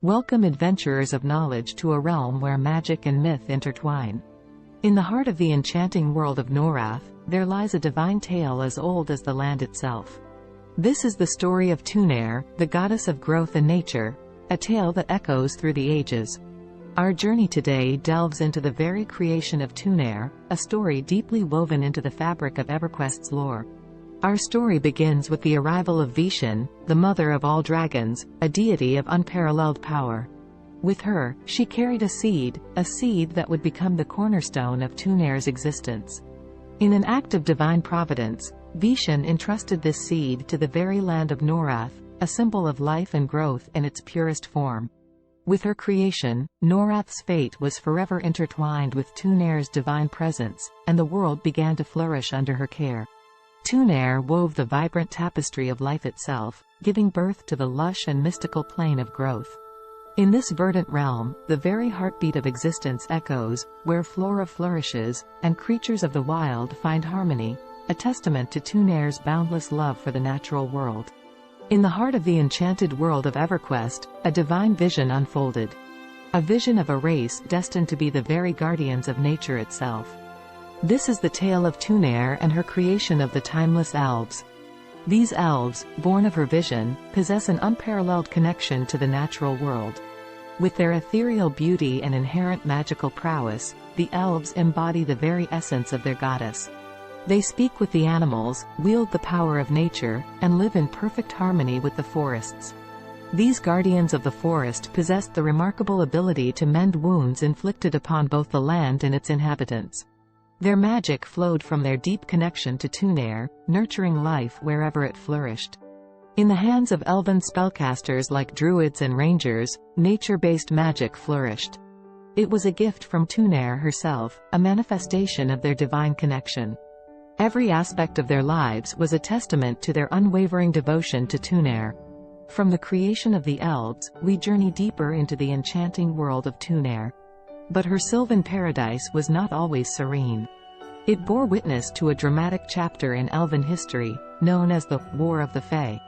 Welcome adventurers of knowledge to a realm where magic and myth intertwine. In the heart of the enchanting world of Norath, there lies a divine tale as old as the land itself. This is the story of Tunare, the goddess of growth and nature, a tale that echoes through the ages. Our journey today delves into the very creation of Tunare, a story deeply woven into the fabric of EverQuest's lore. Our story begins with the arrival of Vishen, the mother of all dragons, a deity of unparalleled power. With her, she carried a seed that would become the cornerstone of Tunare's existence. In an act of divine providence, Vishen entrusted this seed to the very land of Norath, a symbol of life and growth in its purest form. With her creation, Norath's fate was forever intertwined with Tunare's divine presence, and the world began to flourish under her care. Tunare wove the vibrant tapestry of life itself, giving birth to the lush and mystical plane of growth. In this verdant realm, the very heartbeat of existence echoes, where flora flourishes, and creatures of the wild find harmony, a testament to Tunare's boundless love for the natural world. In the heart of the enchanted world of EverQuest, a divine vision unfolded. A vision of a race destined to be the very guardians of nature itself. This is the tale of Tunare and her creation of the timeless Elves. These elves, born of her vision, possess an unparalleled connection to the natural world. With their ethereal beauty and inherent magical prowess, the elves embody the very essence of their goddess. They speak with the animals, wield the power of nature, and live in perfect harmony with the forests. These guardians of the forest possessed the remarkable ability to mend wounds inflicted upon both the land and its inhabitants. Their magic flowed from their deep connection to Tunare, nurturing life wherever it flourished. In the hands of elven spellcasters like druids and rangers, nature-based magic flourished. It was a gift from Tunare herself, a manifestation of their divine connection. Every aspect of their lives was a testament to their unwavering devotion to Tunare. From the creation of the Elves, we journey deeper into the enchanting world of Tunare. But her sylvan paradise was not always serene. It bore witness to a dramatic chapter in elven history, known as the War of the Fae.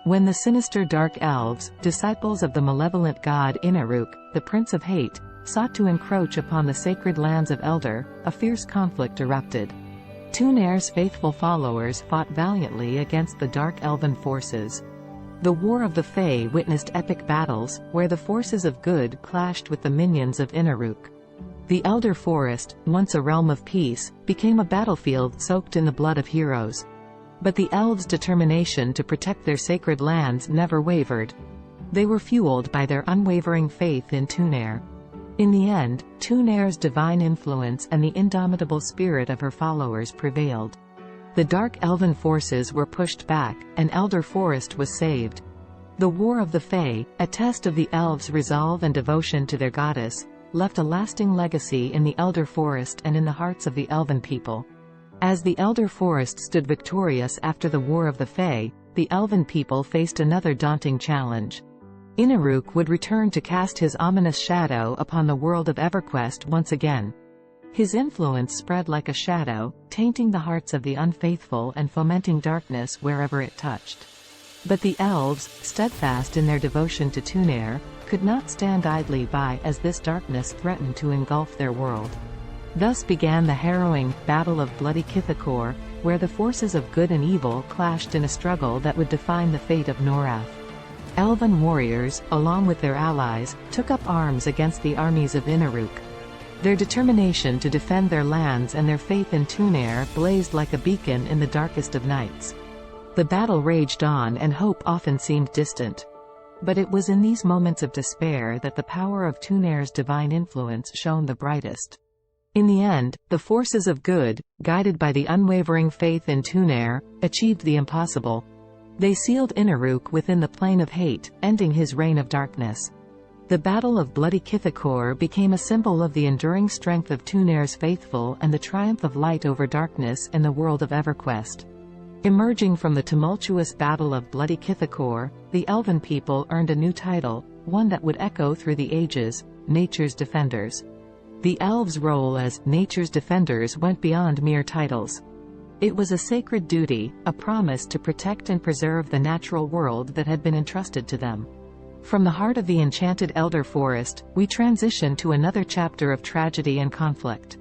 When the sinister Dark Elves, disciples of the malevolent god Inaruk, the Prince of Hate, sought to encroach upon the sacred lands of Elddar, a fierce conflict erupted. Tunare's faithful followers fought valiantly against the dark elven forces. The War of the Fae witnessed epic battles, where the forces of good clashed with the minions of Inaruk. The Elder Forest, once a realm of peace, became a battlefield soaked in the blood of heroes. But the elves' determination to protect their sacred lands never wavered. They were fueled by their unwavering faith in Tunare. In the end, Tunare's divine influence and the indomitable spirit of her followers prevailed. The dark elven forces were pushed back, and Elder Forest was saved. The War of the Fae, a test of the elves' resolve and devotion to their goddess, left a lasting legacy in the Elder Forest and in the hearts of the elven people. As the Elder Forest stood victorious after the War of the Fae, the elven people faced another daunting challenge. Inaruk would return to cast his ominous shadow upon the world of EverQuest once again. His influence spread like a shadow, tainting the hearts of the unfaithful and fomenting darkness wherever it touched. But the elves, steadfast in their devotion to Tunare, could not stand idly by as this darkness threatened to engulf their world. Thus began the harrowing Battle of Bloody Kithicor, where the forces of good and evil clashed in a struggle that would define the fate of Norath. Elven warriors, along with their allies, took up arms against the armies of Inaruk. Their determination to defend their lands and their faith in Tunare blazed like a beacon in the darkest of nights. The battle raged on and hope often seemed distant. But it was in these moments of despair that the power of Tunare's divine influence shone the brightest. In the end, the forces of good, guided by the unwavering faith in Tunare, achieved the impossible. They sealed Inaruk within the plane of hate, ending his reign of darkness. The Battle of Bloody Kithicor became a symbol of the enduring strength of Tunare's faithful and the triumph of light over darkness in the world of EverQuest. Emerging from the tumultuous Battle of Bloody Kithicor, the elven people earned a new title, one that would echo through the ages: Nature's Defenders. The elves' role as Nature's Defenders went beyond mere titles. It was a sacred duty, a promise to protect and preserve the natural world that had been entrusted to them. From the heart of the enchanted Elder Forest, we transition to another chapter of tragedy and conflict.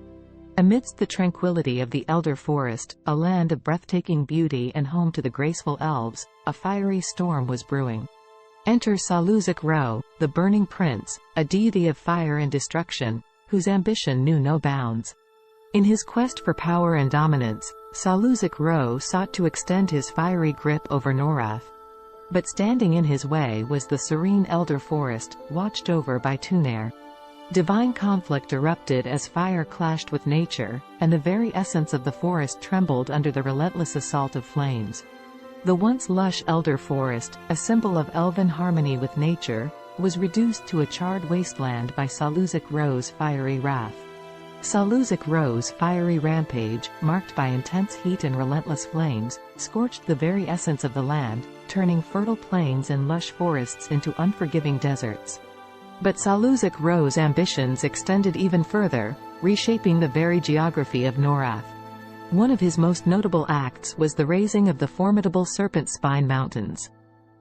Amidst the tranquility of the Elder Forest, a land of breathtaking beauty and home to the graceful elves, a fiery storm was brewing. Enter Solusek, the Burning Prince, a deity of fire and destruction, whose ambition knew no bounds. In his quest for power and dominance, Solusek sought to extend his fiery grip over Norath. But standing in his way was the serene Elder Forest, watched over by Tunare. Divine conflict erupted as fire clashed with nature, and the very essence of the forest trembled under the relentless assault of flames. The once lush Elder Forest, a symbol of elven harmony with nature, was reduced to a charred wasteland by Solusek's fiery wrath. Solusek's fiery rampage, marked by intense heat and relentless flames, scorched the very essence of the land, turning fertile plains and lush forests into unforgiving deserts. But Solusek's ambitions extended even further, reshaping the very geography of Norath. One of his most notable acts was the raising of the formidable Serpent Spine Mountains.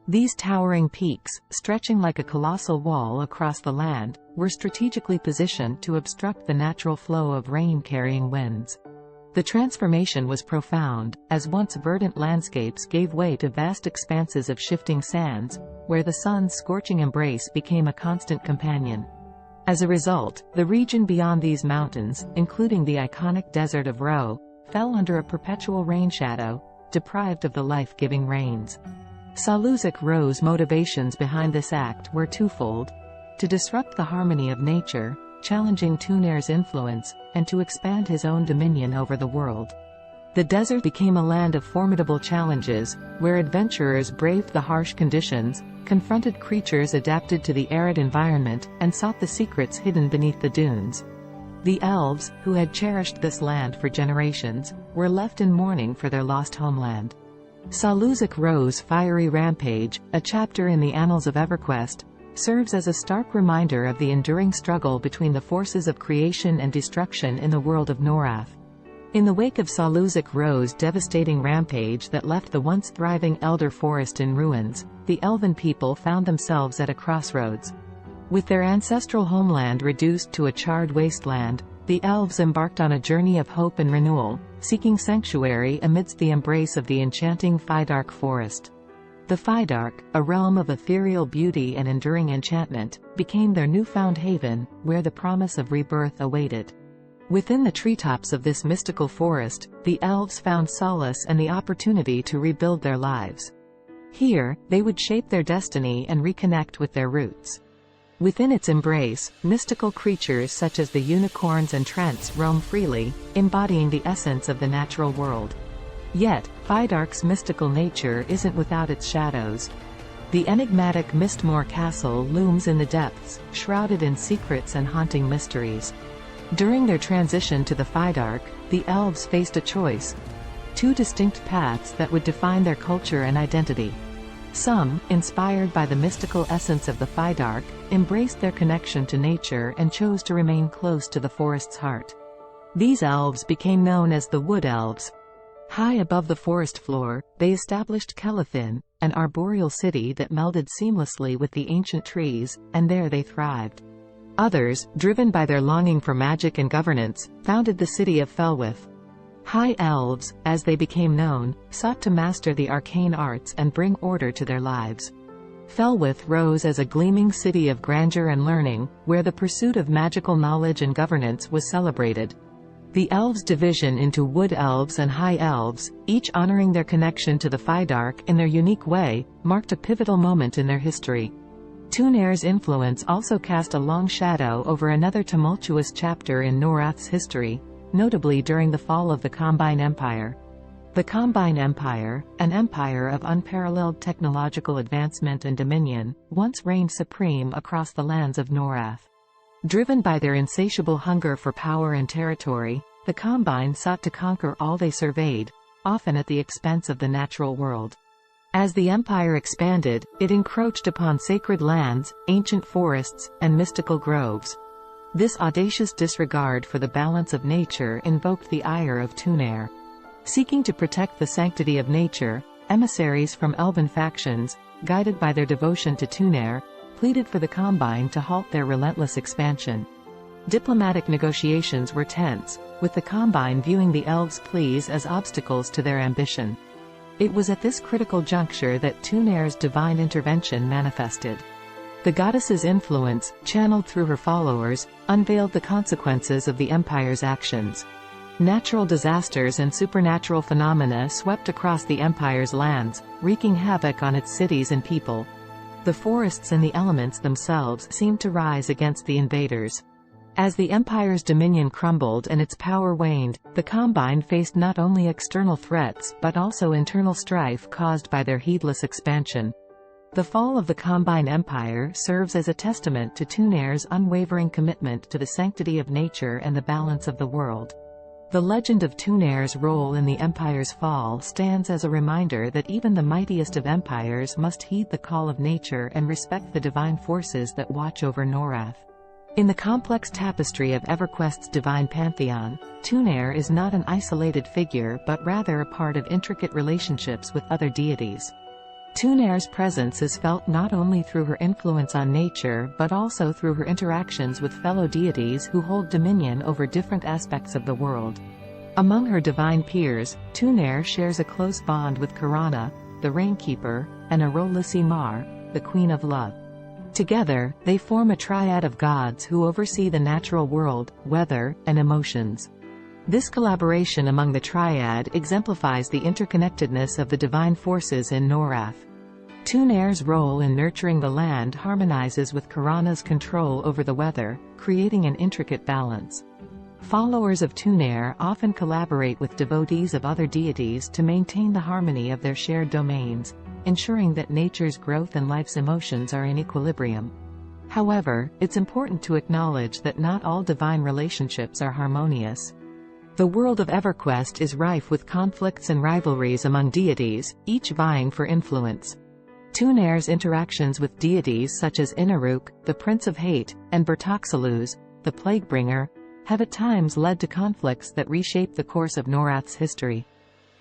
These towering peaks, stretching like a colossal wall across the land, were strategically positioned to obstruct the natural flow of rain-carrying winds. The transformation was profound, as once verdant landscapes gave way to vast expanses of shifting sands, where the sun's scorching embrace became a constant companion. As a result, the region beyond these mountains, including the iconic desert of fell under a perpetual rain shadow, deprived of the life-giving rains. Solusek's motivations behind this act were twofold: to disrupt the harmony of nature, challenging Tunare's influence, and to expand his own dominion over the world. The desert became a land of formidable challenges, where adventurers braved the harsh conditions, confronted creatures adapted to the arid environment, and sought the secrets hidden beneath the dunes. The elves, who had cherished this land for generations, were left in mourning for their lost homeland. Solusek's fiery rampage, a chapter in the annals of EverQuest, serves as a stark reminder of the enduring struggle between the forces of creation and destruction in the world of Norath. In the wake of Solusek's devastating rampage that left the once thriving Elder Forest in ruins, the elven people found themselves at a crossroads. With their ancestral homeland reduced to a charred wasteland, the elves embarked on a journey of hope and renewal, seeking sanctuary amidst the embrace of the enchanting Faydark forest. The Faydark, a realm of ethereal beauty and enduring enchantment, became their newfound haven, where the promise of rebirth awaited. Within the treetops of this mystical forest, the elves found solace and the opportunity to rebuild their lives. Here, they would shape their destiny and reconnect with their roots. Within its embrace, mystical creatures such as the unicorns and trents roam freely, embodying the essence of the natural world. Yet, Faydark's mystical nature isn't without its shadows. The enigmatic Mistmoor Castle looms in the depths, shrouded in secrets and haunting mysteries. During their transition to the Faydark, the elves faced a choice: two distinct paths that would define their culture and identity. Some, inspired by the mystical essence of the Faydark, embraced their connection to nature and chose to remain close to the forest's heart. These elves became known as the Wood Elves. High above the forest floor, they established Kelithin, an arboreal city that melded seamlessly with the ancient trees, and there they thrived. Others, driven by their longing for magic and governance, founded the city of Felwith. High Elves, as they became known, sought to master the arcane arts and bring order to their lives. Felwith rose as a gleaming city of grandeur and learning, where the pursuit of magical knowledge and governance was celebrated. The elves' division into Wood Elves and High Elves, each honoring their connection to the Faydark in their unique way, marked a pivotal moment in their history. Tunare's influence also cast a long shadow over another tumultuous chapter in Norath's history, notably during the fall of the Combine Empire. The Combine Empire, an empire of unparalleled technological advancement and dominion, once reigned supreme across the lands of Norath. Driven by their insatiable hunger for power and territory, the Combine sought to conquer all they surveyed, often at the expense of the natural world. As the empire expanded, it encroached upon sacred lands, ancient forests, and mystical groves. This audacious disregard for the balance of nature invoked the ire of Tunare. Seeking to protect the sanctity of nature, emissaries from elven factions, guided by their devotion to Tunare, pleaded for the Combine to halt their relentless expansion. Diplomatic negotiations were tense, with the Combine viewing the Elves' pleas as obstacles to their ambition. It was at this critical juncture that Tunare's divine intervention manifested. The goddess's influence, channeled through her followers, unveiled the consequences of the Empire's actions. Natural disasters and supernatural phenomena swept across the Empire's lands, wreaking havoc on its cities and people. The forests and the elements themselves seemed to rise against the invaders. As the Empire's dominion crumbled and its power waned, the Combine faced not only external threats but also internal strife caused by their heedless expansion. The fall of the Combine Empire serves as a testament to Tunare's unwavering commitment to the sanctity of nature and the balance of the world. The legend of Tunare's role in the Empire's fall stands as a reminder that even the mightiest of empires must heed the call of nature and respect the divine forces that watch over Norath. In the complex tapestry of EverQuest's divine pantheon, Tunare is not an isolated figure but rather a part of intricate relationships with other deities. Tunare's presence is felt not only through her influence on nature but also through her interactions with fellow deities who hold dominion over different aspects of the world. Among her divine peers, Tunare shares a close bond with Karana, the Rainkeeper, and Arolisi Mar, the Queen of Love. Together, they form a triad of gods who oversee the natural world, weather, and emotions. This collaboration among the triad exemplifies the interconnectedness of the divine forces in Norath. Tunare's role in nurturing the land harmonizes with Karana's control over the weather, creating an intricate balance. Followers of Tunare often collaborate with devotees of other deities to maintain the harmony of their shared domains, ensuring that nature's growth and life's emotions are in equilibrium. However, it's important to acknowledge that not all divine relationships are harmonious. The world of EverQuest is rife with conflicts and rivalries among deities, each vying for influence. Tunare's interactions with deities such as Inaruk, the Prince of Hate, and Bertoxaluz, the Plaguebringer, have at times led to conflicts that reshape the course of Norath's history.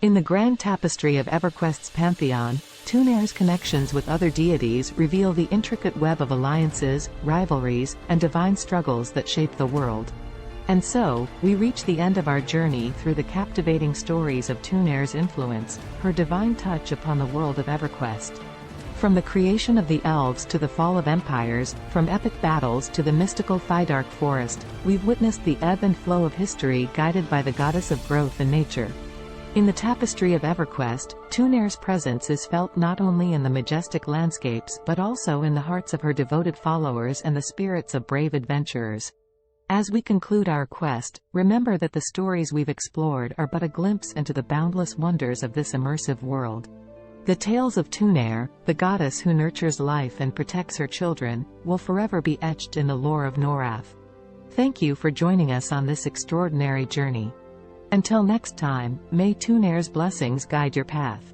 In the grand tapestry of EverQuest's pantheon, Tunare's connections with other deities reveal the intricate web of alliances, rivalries, and divine struggles that shape the world. And so, we reach the end of our journey through the captivating stories of Tunare's influence, her divine touch upon the world of EverQuest. From the creation of the Elves to the fall of empires, from epic battles to the mystical Faydark forest, we've witnessed the ebb and flow of history guided by the goddess of growth and nature. In the tapestry of EverQuest, Tunare's presence is felt not only in the majestic landscapes but also in the hearts of her devoted followers and the spirits of brave adventurers. As we conclude our quest, remember that the stories we've explored are but a glimpse into the boundless wonders of this immersive world. The tales of Tunare, the goddess who nurtures life and protects her children, will forever be etched in the lore of Norath. Thank you for joining us on this extraordinary journey. Until next time, may Tunare's blessings guide your path.